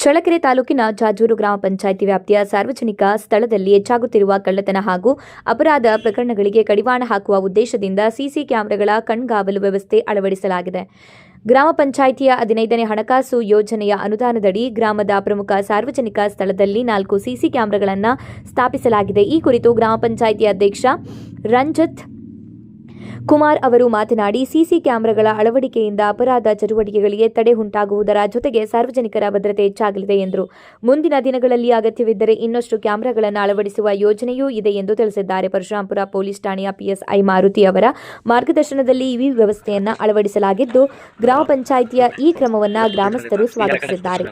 ಚಳ್ಳಕೆರೆ ತಾಲೂಕಿನ ಜಾಜೂರು ಗ್ರಾಮ ಪಂಚಾಯಿತಿ ವ್ಯಾಪ್ತಿಯ ಸಾರ್ವಜನಿಕ ಸ್ಥಳದಲ್ಲಿ ಹೆಚ್ಚಾಗುತ್ತಿರುವ ಕಳ್ಳತನ ಹಾಗೂ ಅಪರಾಧ ಪ್ರಕರಣಗಳಿಗೆ ಕಡಿವಾಣ ಹಾಕುವ ಉದ್ದೇಶದಿಂದ ಸಿಸಿ ಕ್ಯಾಮೆರಾಗಳ ಕಣ್ಗಾವಲು ವ್ಯವಸ್ಥೆ ಅಳವಡಿಸಲಾಗಿದೆ. ಗ್ರಾಮ ಪಂಚಾಯಿತಿಯ 15ನೇ ಹಣಕಾಸು ಯೋಜನೆಯ ಅನುದಾನದಡಿ ಗ್ರಾಮದ ಪ್ರಮುಖ ಸಾರ್ವಜನಿಕ ಸ್ಥಳದಲ್ಲಿ 4 ಸಿಸಿ ಕ್ಯಾಮೆರಾಗಳನ್ನು ಸ್ಥಾಪಿಸಲಾಗಿದೆ. ಈ ಕುರಿತು ಗ್ರಾಮ ಪಂಚಾಯಿತಿ ಅಧ್ಯಕ್ಷ ರಂಜಿತ್ ಕುಮಾರ್ ಅವರು ಮಾತನಾಡಿ, ಸಿಸಿ ಕ್ಯಾಮೆರಾಗಳ ಅಳವಡಿಕೆಯಿಂದ ಅಪರಾಧ ಚಟುವಟಿಕೆಗಳಿಗೆ ತಡೆ ಉಂಟಾಗುವುದರ ಜೊತೆಗೆ ಸಾರ್ವಜನಿಕರ ಭದ್ರತೆ ಹೆಚ್ಚಾಗಲಿದೆ ಎಂದರು. ಮುಂದಿನ ದಿನಗಳಲ್ಲಿ ಅಗತ್ಯವಿದ್ದರೆ ಇನ್ನಷ್ಟು ಕ್ಯಾಮೆರಾಗಳನ್ನು ಅಳವಡಿಸುವ ಯೋಜನೆಯೂ ಇದೆ ಎಂದು ತಿಳಿಸಿದ್ದಾರೆ. ಪರಶುರಾಂಪುರ ಪೊಲೀಸ್ ಠಾಣೆಯ ಪಿಎಸ್ಐ ಮಾರುತಿ ಅವರ ಮಾರ್ಗದರ್ಶನದಲ್ಲಿ ಈ ವ್ಯವಸ್ಥೆಯನ್ನು ಅಳವಡಿಸಲಾಗಿದ್ದು, ಗ್ರಾಮ ಪಂಚಾಯಿತಿಯ ಈ ಕ್ರಮವನ್ನು ಗ್ರಾಮಸ್ಥರು ಸ್ವಾಗತಿಸಿದ್ದಾರೆ.